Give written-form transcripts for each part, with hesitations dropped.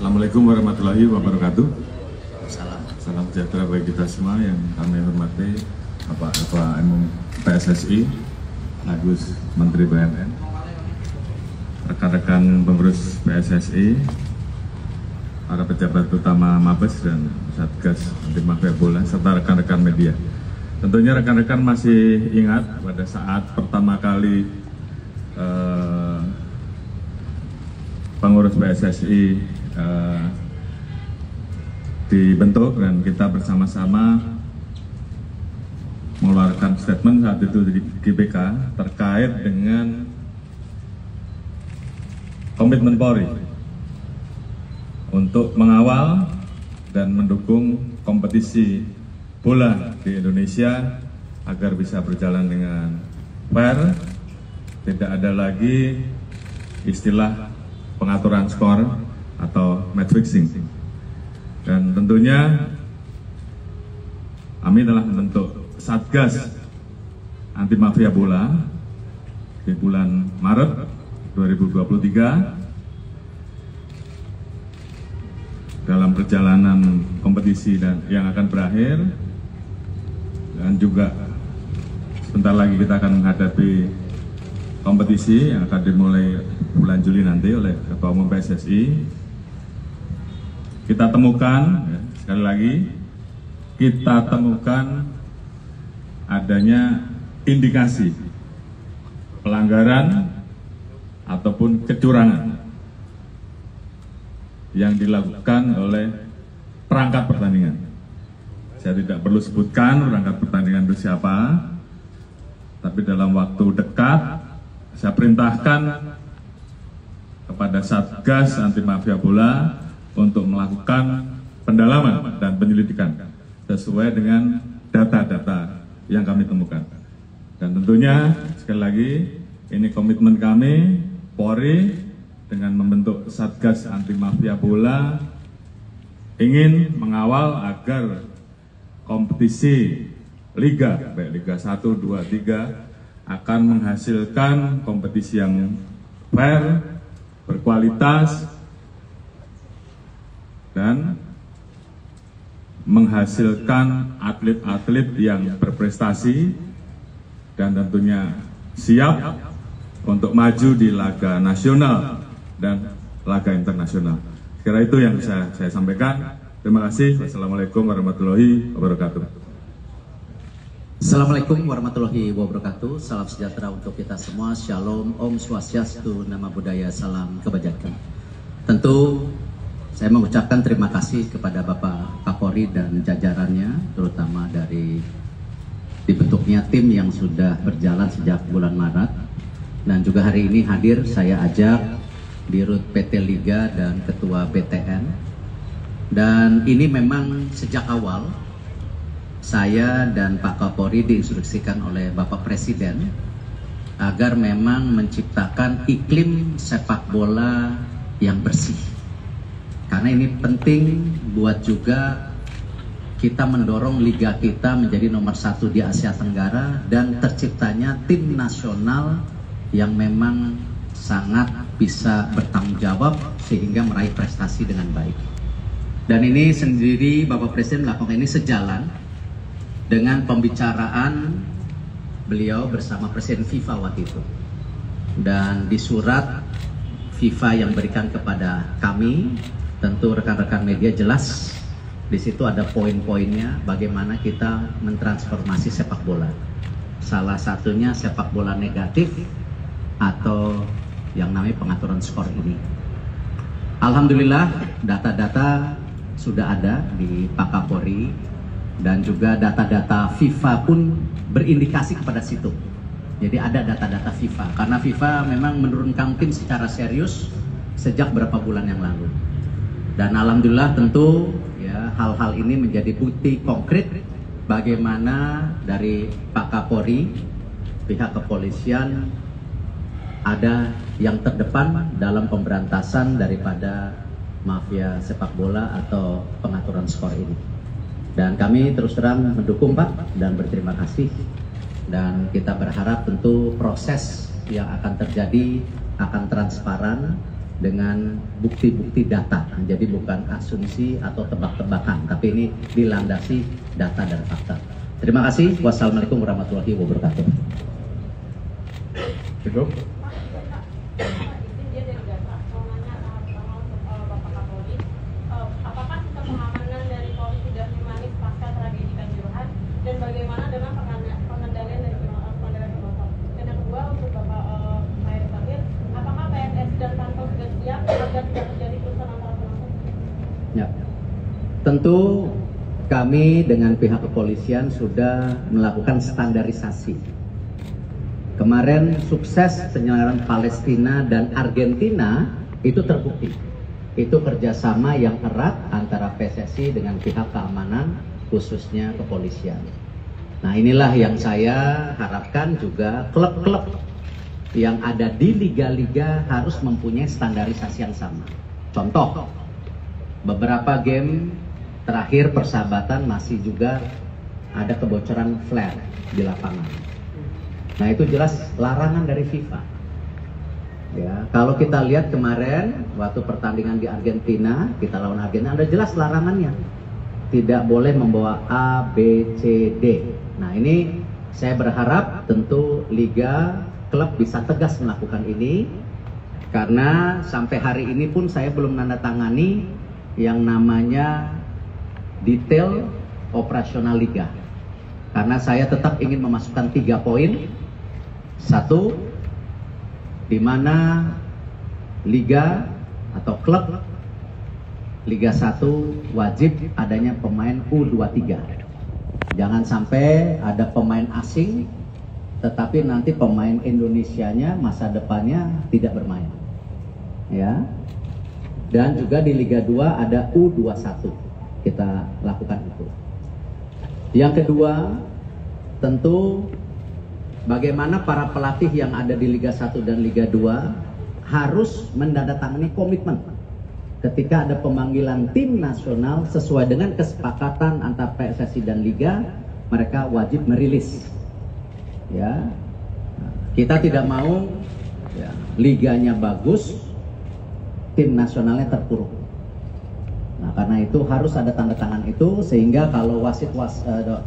Assalamualaikum warahmatullahi wabarakatuh. Salam. Salam sejahtera bagi kita semua yang kami hormati Bapak Ketua Umum PSSI, Agus Menteri BUMN, rekan-rekan pengurus PSSI, para pejabat utama Mabes dan Satgas Anti Mafia Bola, serta rekan-rekan media. Tentunya rekan-rekan masih ingat pada saat pertama kali pengurus PSSI dibentuk dan kita bersama-sama mengeluarkan statement saat itu di GBK terkait dengan komitmen Polri untuk mengawal dan mendukung kompetisi bola di Indonesia agar bisa berjalan dengan fair, tidak ada lagi istilah pengaturan skor atau match fixing. Dan tentunya kami telah membentuk Satgas Anti Mafia Bola di bulan Maret 2023 dalam perjalanan kompetisi dan yang akan berakhir, dan juga sebentar lagi kita akan menghadapi kompetisi yang akan dimulai bulan Juli nanti oleh Ketua Umum PSSI. Kita temukan, ya, sekali lagi, kita temukan adanya indikasi pelanggaran ataupun kecurangan yang dilakukan oleh perangkat pertandingan. Saya tidak perlu sebutkan perangkat pertandingan itu siapa, tapi dalam waktu dekat saya perintahkan kepada Satgas Anti Mafia Bola untuk melakukan pendalaman dan penyelidikan sesuai dengan data-data yang kami temukan. Dan tentunya sekali lagi ini komitmen kami Polri dengan membentuk Satgas Anti Mafia Bola ingin mengawal agar kompetisi Liga, baik Liga 1, 2, 3 akan menghasilkan kompetisi yang fair, berkualitas, dan menghasilkan atlet-atlet yang berprestasi dan tentunya siap untuk maju di laga nasional dan laga internasional. Kira itu yang bisa saya sampaikan. Terima kasih. Wassalamualaikum warahmatullahi wabarakatuh. Assalamualaikum warahmatullahi wabarakatuh. Salam sejahtera untuk kita semua. Shalom, Om Swastiastu, Nama Budaya, Salam Kebajikan. Tentu saya mengucapkan terima kasih kepada Bapak Kapolri dan jajarannya, terutama dari dibentuknya tim yang sudah berjalan sejak bulan Maret. Dan juga hari ini hadir saya ajak Dirut PT Liga dan Ketua BTN. Dan ini memang sejak awal saya dan Pak Kapolri diinstruksikan oleh Bapak Presiden agar memang menciptakan iklim sepak bola yang bersih. Karena ini penting buat juga kita mendorong liga kita menjadi nomor 1 di Asia Tenggara dan terciptanya tim nasional yang memang sangat bisa bertanggung jawab sehingga meraih prestasi dengan baik. Dan ini sendiri Bapak Presiden melakukan ini sejalan dengan pembicaraan beliau bersama Presiden FIFA waktu itu. Dan di surat FIFA yang berikan kepada kami, tentu rekan-rekan media jelas di situ ada poin-poinnya bagaimana kita mentransformasi sepak bola. Salah satunya sepak bola negatif atau yang namanya pengaturan skor ini. Alhamdulillah data-data sudah ada di Pak Kapolri dan juga data-data FIFA pun berindikasi kepada situ. Jadi ada data-data FIFA karena FIFA memang menurunkan tim secara serius sejak beberapa bulan yang lalu. Dan alhamdulillah tentu ya hal-hal ini menjadi bukti konkret bagaimana dari Pak Kapolri, pihak kepolisian ada yang terdepan dalam pemberantasan daripada mafia sepak bola atau pengaturan skor ini. Dan kami terus terang mendukung Pak dan berterima kasih. Dan kita berharap tentu proses yang akan terjadi akan transparan dengan bukti-bukti data. Jadi bukan asumsi atau tebak-tebakan, tapi ini dilandasi data dan fakta. Terima kasih. Wassalamualaikum warahmatullahi wabarakatuh. Cukup. Apakah sistem pengamanan dari Polri sudah humanis pasca tragedi Kanjuruhan, dan bagaimana dengan pengendalian dari pengendalian penonton? Dan yang kedua, untuk Bapak Erick Thohir, apakah PSSI dan Pantau sudah siap agar tidak terjadi kerusuhan antara penonton? Ya, tentu kami dengan pihak kepolisian sudah melakukan standarisasi. Kemarin sukses penyelenggaraan Palestina dan Argentina itu terbukti. Itu kerjasama yang erat antara PSSI dengan pihak keamanan, khususnya kepolisian. Nah, inilah yang saya harapkan juga klub-klub yang ada di liga-liga harus mempunyai standarisasi yang sama. Contoh, beberapa game terakhir persahabatan masih juga ada kebocoran flare di lapangan. Nah, itu jelas larangan dari FIFA. Ya, kalau kita lihat kemarin waktu pertandingan di Argentina, kita lawan Argentina, ada jelas larangannya. Tidak boleh membawa A, B, C, D. Nah, ini saya berharap tentu liga, klub bisa tegas melakukan ini. Karena sampai hari ini pun saya belum menandatangani yang namanya detail operasional liga. Karena saya tetap ingin memasukkan 3 poin. 1, di mana liga atau klub Liga 1 wajib adanya pemain U23. Jangan sampai ada pemain asing tetapi nanti pemain Indonesianya masa depannya tidak bermain. Ya. Dan juga di Liga 2 ada U21. Kita lakukan itu. Yang kedua, tentu bagaimana para pelatih yang ada di Liga 1 dan Liga 2 harus menandatangani komitmen ketika ada pemanggilan tim nasional sesuai dengan kesepakatan antara PSSI dan Liga, mereka wajib merilis. Ya, kita tidak mau ya, liganya bagus, tim nasionalnya terpuruk. Nah, karena itu harus ada tanda tangan itu sehingga kalau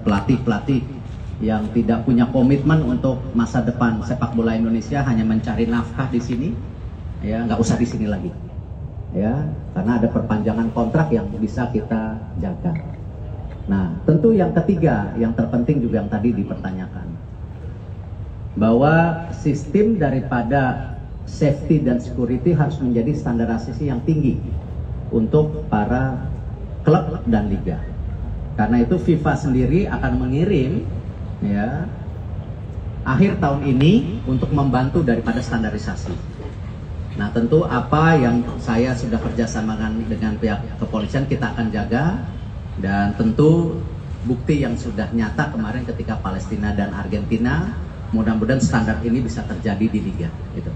pelatih-pelatih yang tidak punya komitmen untuk masa depan sepak bola Indonesia hanya mencari nafkah di sini, ya nggak usah di sini lagi, ya karena ada perpanjangan kontrak yang bisa kita jaga. Nah, tentu yang ketiga, yang terpenting juga yang tadi dipertanyakan, bahwa sistem daripada safety dan security harus menjadi standarisasi yang tinggi untuk para klub dan liga. Karena itu FIFA sendiri akan mengirim ya akhir tahun ini untuk membantu daripada standarisasi. Nah, tentu apa yang saya sudah kerjasamakan dengan pihak kepolisian kita akan jaga, dan tentu bukti yang sudah nyata kemarin ketika Palestina dan Argentina, mudah-mudahan standar ini bisa terjadi di liga. Gitu.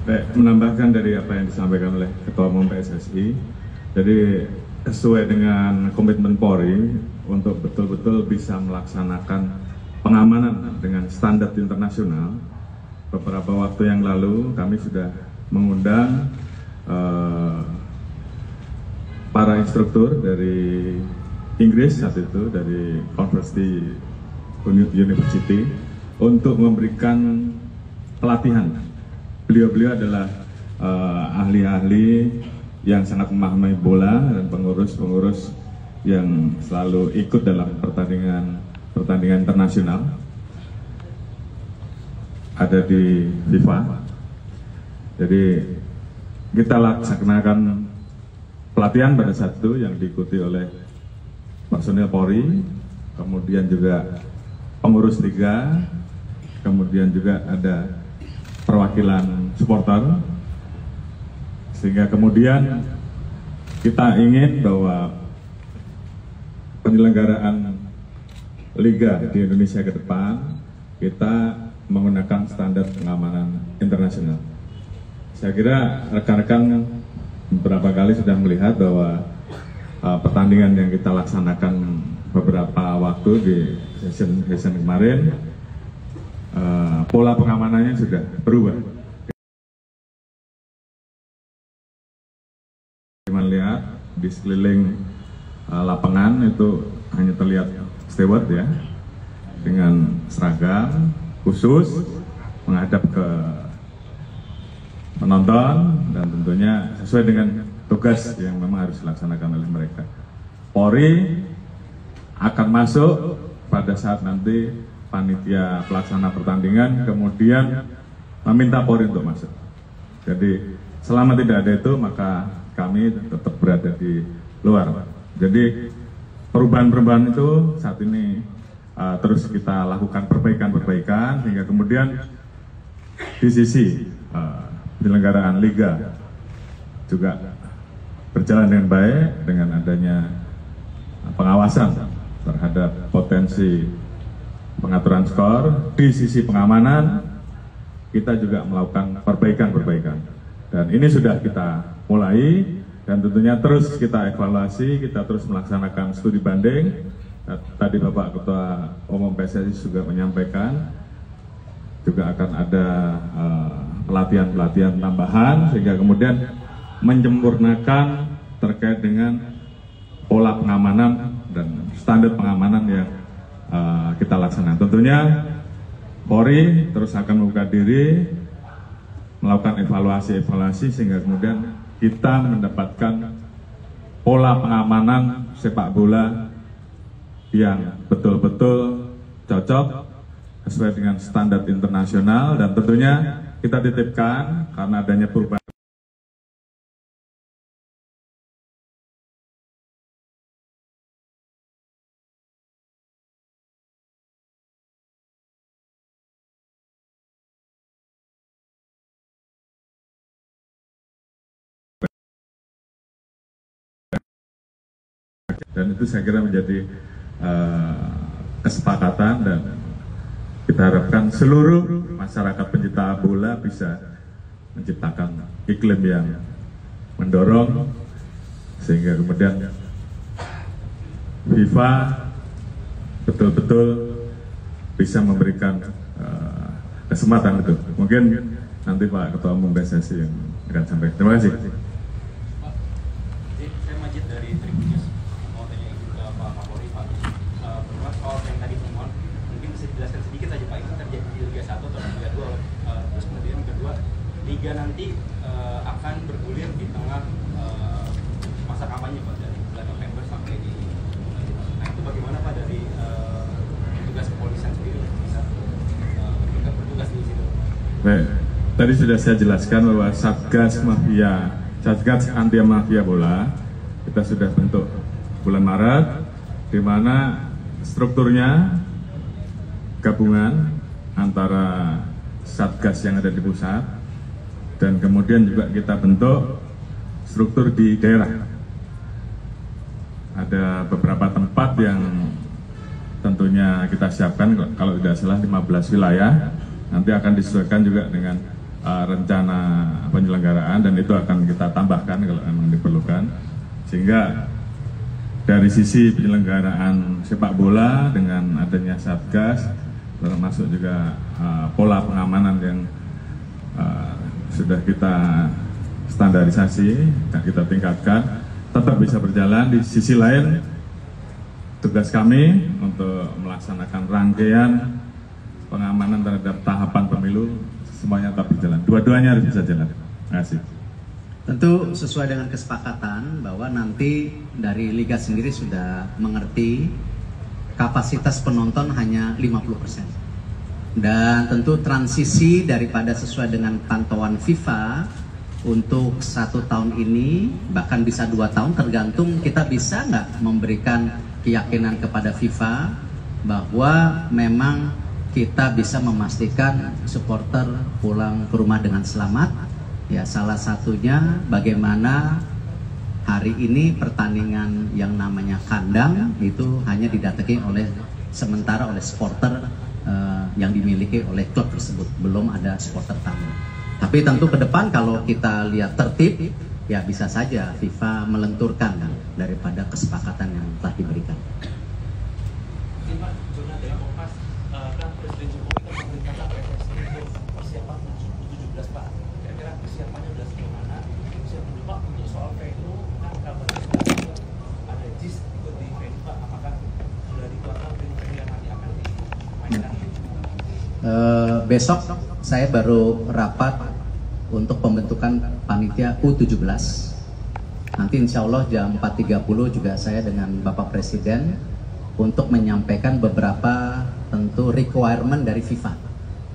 Baik, menambahkan dari apa yang disampaikan oleh Ketua Umum PSSI, jadi sesuai dengan komitmen Polri untuk betul-betul bisa melaksanakan pengamanan dengan standar internasional. Beberapa waktu yang lalu kami sudah mengundang para instruktur dari Inggris saat itu, dari University untuk memberikan pelatihan. Beliau-beliau adalah ahli-ahli yang sangat memahami bola dan pengurus-pengurus yang selalu ikut dalam pertandingan internasional ada di FIFA. Jadi kita laksanakan pelatihan pada saat itu yang diikuti oleh personil Polri, kemudian juga pengurus liga, kemudian juga ada perwakilan supporter, sehingga kemudian kita ingin bahwa penyelenggaraan liga di Indonesia ke depan kita menggunakan standar pengamanan internasional. Saya kira rekan-rekan beberapa kali sudah melihat bahwa pertandingan yang kita laksanakan beberapa waktu di session kemarin, pola pengamanannya sudah berubah. di sekeliling lapangan itu hanya terlihat steward ya, dengan seragam khusus menghadap ke penonton dan tentunya sesuai dengan tugas yang memang harus dilaksanakan oleh mereka. Polri akan masuk pada saat nanti panitia pelaksana pertandingan kemudian meminta Polri untuk masuk. Jadi selama tidak ada itu maka kami tetap berada di luar. Jadi perubahan-perubahan itu saat ini terus kita lakukan perbaikan sehingga kemudian di sisi penyelenggaraan liga juga berjalan dengan baik dengan adanya pengawasan terhadap potensi pengaturan skor. Di sisi pengamanan kita juga melakukan perbaikan dan ini sudah kita mulai dan tentunya terus kita evaluasi, kita terus melaksanakan studi banding. Tadi Bapak Ketua Umum PSSI juga menyampaikan juga akan ada pelatihan tambahan sehingga kemudian menyempurnakan terkait dengan pola pengamanan dan standar pengamanan yang kita laksanakan. Tentunya Polri terus akan membuka diri melakukan evaluasi sehingga kemudian kita mendapatkan pola pengamanan sepak bola yang betul-betul cocok sesuai dengan standar internasional dan tentunya kita titipkan karena adanya perubahan. Dan itu saya kira menjadi kesepakatan dan kita harapkan seluruh masyarakat pencinta bola bisa menciptakan iklim yang mendorong sehingga kemudian FIFA betul-betul bisa memberikan kesempatan itu. Mungkin nanti Pak Ketua Umum PSSI yang akan sampaikan. Terima kasih. Saya Majid dari Tribunnews. Mau tanya juga Pak Kapolri, Pak. Berbuat soal yang tadi temuan, mungkin bisa dijelaskan sedikit saja Pak, itu terjadi di Liga 1 atau Liga 2. Terus kemudian kedua, Liga nanti akan bergulir di tengah masa kampanye Pak, dari bulan November sampai di nah itu bagaimana Pak dari tugas kepolisian sendiri bisa bertugas di situ? Baik, tadi sudah saya jelaskan bahwa Satgas Anti Mafia Bola kita sudah bentuk bulan Maret, di mana strukturnya gabungan antara Satgas yang ada di pusat dan kemudian juga kita bentuk struktur di daerah. Ada beberapa tempat yang tentunya kita siapkan, kalau tidak salah 15 wilayah, nanti akan disesuaikan juga dengan rencana penyelenggaraan dan itu akan kita tambahkan kalau memang diperlukan. Sehingga dari sisi penyelenggaraan sepak bola dengan adanya Satgas, termasuk juga pola pengamanan yang sudah kita standarisasi dan kita tingkatkan, tetap bisa berjalan. Di sisi lain, tugas kami untuk melaksanakan rangkaian pengamanan terhadap tahapan pemilu semuanya tetap berjalan. Dua-duanya harus bisa jalan. Terima kasih. Tentu sesuai dengan kesepakatan bahwa nanti dari Liga sendiri sudah mengerti kapasitas penonton hanya 50%. Dan tentu transisi daripada sesuai dengan pantauan FIFA untuk 1 tahun ini, bahkan bisa 2 tahun, tergantung kita bisa nggak memberikan keyakinan kepada FIFA bahwa memang kita bisa memastikan supporter pulang ke rumah dengan selamat. Ya, salah satunya bagaimana hari ini pertandingan yang namanya kandang itu hanya didatangi oleh sementara oleh supporter yang dimiliki oleh klub tersebut, belum ada supporter tamu. Tapi tentu ke depan kalau kita lihat tertib, ya bisa saja FIFA melenturkan daripada kesepakatan yang telah diberikan. Presiden Jokowi kan memerintahkan PSSI untuk persiapan menuju 17 Pak. Kira-kira persiapannya sudah sejauh mana? Persiapan Pak untuk soal venue kan kabarnya besok saya baru rapat untuk pembentukan panitia U17. Nanti insya Allah jam 4.30 juga saya dengan Bapak Presiden untuk menyampaikan beberapa tentu requirement dari FIFA.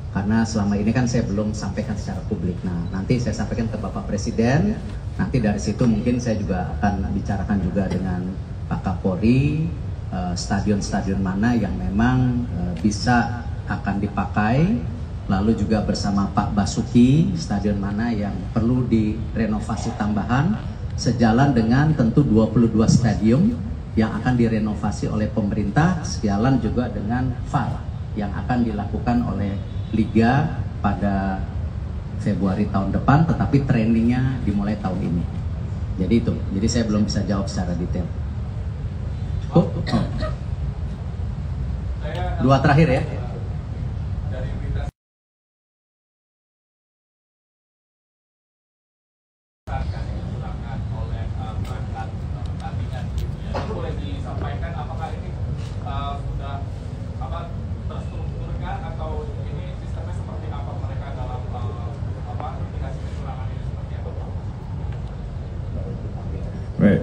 Karena selama ini kan saya belum sampaikan secara publik. Nah, nanti saya sampaikan ke Bapak Presiden. Nanti dari situ mungkin saya juga akan bicarakan juga dengan Pak Kapolri, stadion-stadion mana yang memang bisa akan dipakai. Lalu juga bersama Pak Basuki, stadion mana yang perlu direnovasi tambahan. Sejalan dengan tentu 22 stadion yang akan direnovasi oleh pemerintah. Sejalan juga dengan VAR yang akan dilakukan oleh Liga pada Februari tahun depan, tetapi trainingnya dimulai tahun ini. Jadi itu, jadi saya belum bisa jawab secara detail. Cukup? Oh. Dua terakhir ya. Boleh disampaikan apakah ini sudah terstrukturkan atau ini sistemnya seperti apa mereka dalam indikasi kecurangan ini seperti apa? Baik,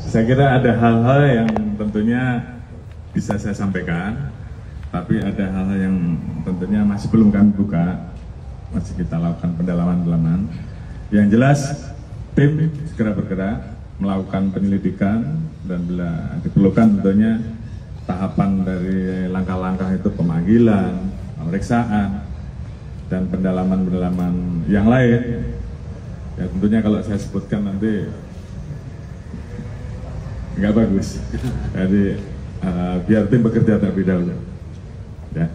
saya kira ada hal-hal yang tentunya bisa saya sampaikan, tapi ada hal-hal yang tentunya masih belum kami buka, masih kita lakukan pendalaman. Yang jelas, tim segera bergerak melakukan penyelidikan dan bila diperlukan tentunya tahapan dari langkah-langkah itu pemanggilan, pemeriksaan, dan pendalaman-pendalaman yang lain. Ya tentunya kalau saya sebutkan nanti nggak bagus. Jadi biar tim bekerja terlebih dahulu. Ya.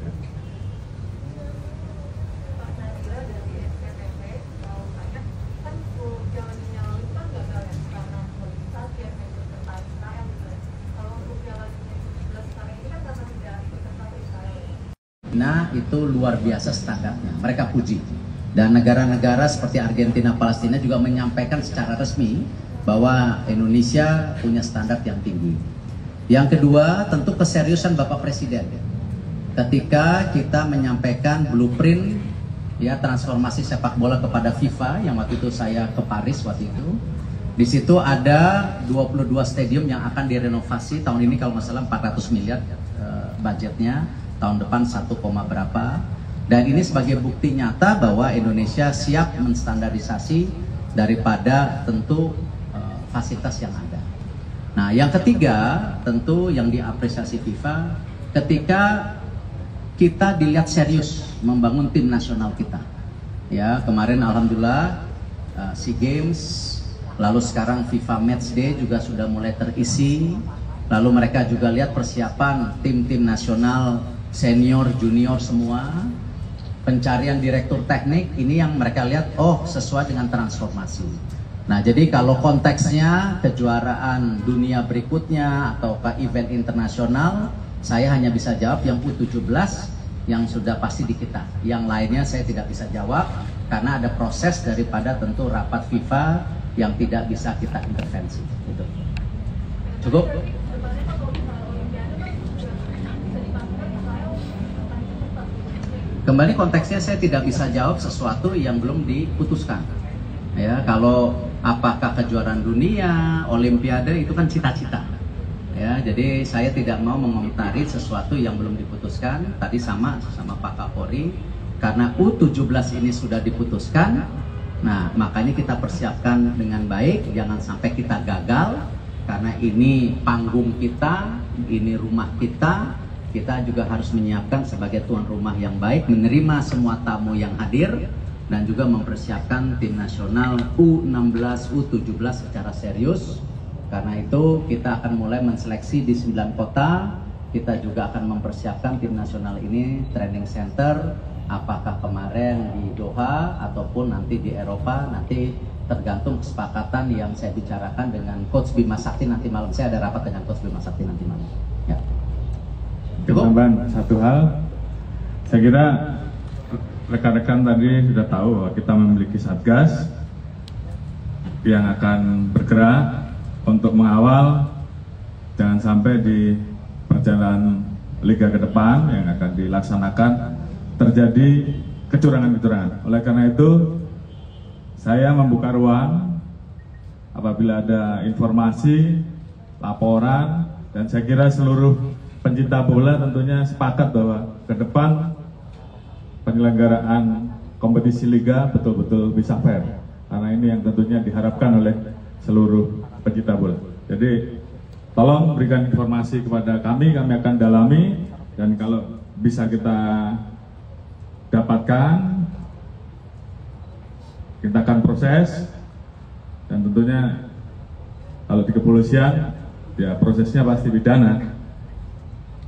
Nah, itu luar biasa standarnya, mereka puji. Dan negara-negara seperti Argentina, Palestina juga menyampaikan secara resmi bahwa Indonesia punya standar yang tinggi. Yang kedua, tentu keseriusan Bapak Presiden. Ketika kita menyampaikan blueprint ya transformasi sepak bola kepada FIFA, yang waktu itu saya ke Paris waktu itu. Di situ ada 22 stadium yang akan direnovasi tahun ini kalau nggak salah 400 miliar budgetnya. Tahun depan 1, berapa, dan ini sebagai bukti nyata bahwa Indonesia siap menstandarisasi daripada tentu fasilitas yang ada. Nah, yang ketiga tentu yang diapresiasi FIFA ketika kita dilihat serius membangun tim nasional kita. Ya, kemarin alhamdulillah SEA Games, lalu sekarang FIFA Matchday juga sudah mulai terisi. Lalu mereka juga lihat persiapan tim-tim nasional senior, junior semua, pencarian direktur teknik, ini yang mereka lihat, oh sesuai dengan transformasi. Nah jadi kalau konteksnya kejuaraan dunia berikutnya atau ke event internasional, saya hanya bisa jawab yang U17 yang sudah pasti di kita. Yang lainnya saya tidak bisa jawab karena ada proses daripada tentu rapat FIFA yang tidak bisa kita intervensi. Gitu. Cukup? Kembali konteksnya saya tidak bisa jawab sesuatu yang belum diputuskan. Ya, kalau apakah kejuaraan dunia, olimpiade itu kan cita-cita. Ya, jadi saya tidak mau mengomentari sesuatu yang belum diputuskan. Tadi sama Pak Kapolri, karena U17 ini sudah diputuskan. Nah, makanya kita persiapkan dengan baik, jangan sampai kita gagal karena ini panggung kita, ini rumah kita. Kita juga harus menyiapkan sebagai tuan rumah yang baik, menerima semua tamu yang hadir, dan juga mempersiapkan tim nasional U16, U17 secara serius. Karena itu kita akan mulai menseleksi di 9 kota, kita juga akan mempersiapkan tim nasional ini training center, apakah kemarin di Doha ataupun nanti di Eropa, nanti tergantung kesepakatan yang saya bicarakan dengan Coach Bima Sakti nanti malam. Saya ada rapat dengan Coach Bima Sakti nanti malam. Ya. Tambahan satu hal, saya kira rekan-rekan tadi sudah tahu bahwa kita memiliki satgas yang akan bergerak untuk mengawal jangan sampai di perjalanan liga ke depan yang akan dilaksanakan terjadi kecurangan-kecurangan. Oleh karena itu, saya membuka ruang apabila ada informasi, laporan, dan saya kira seluruh pencinta bola tentunya sepakat bahwa ke depan penyelenggaraan kompetisi liga betul-betul bisa fair. Karena ini yang tentunya diharapkan oleh seluruh pencinta bola. Jadi tolong berikan informasi kepada kami akan dalami, dan kalau bisa kita dapatkan, kita akan proses, dan tentunya kalau di kepolisian ya prosesnya pasti pidana.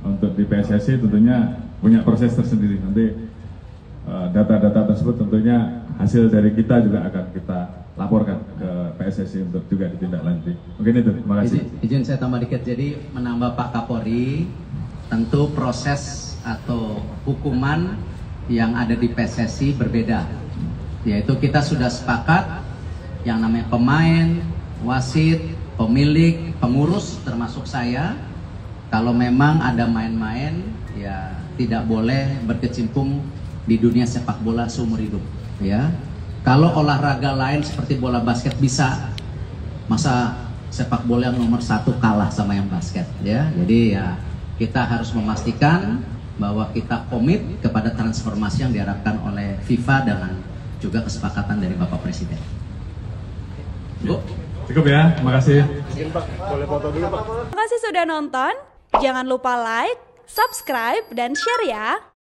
Untuk di PSSI tentunya punya proses tersendiri. Nanti data-data tersebut tentunya hasil dari kita juga akan kita laporkan ke PSSI untuk juga ditindaklanjuti. Mungkin itu, terima kasih. Izin saya tambah dikit, jadi menambah Pak Kapolri, tentu proses atau hukuman yang ada di PSSI berbeda. Yaitu kita sudah sepakat yang namanya pemain, wasit, pemilik, pengurus termasuk saya, kalau memang ada main-main ya tidak boleh berkecimpung di dunia sepak bola seumur hidup, ya. Kalau olahraga lain seperti bola basket bisa, masa sepak bola yang nomor 1 kalah sama yang basket, ya. Jadi ya kita harus memastikan bahwa kita komit kepada transformasi yang diharapkan oleh FIFA dengan juga kesepakatan dari Bapak Presiden. Bu. Cukup ya, terima kasih. Terima kasih sudah nonton. Jangan lupa like, subscribe, dan share ya.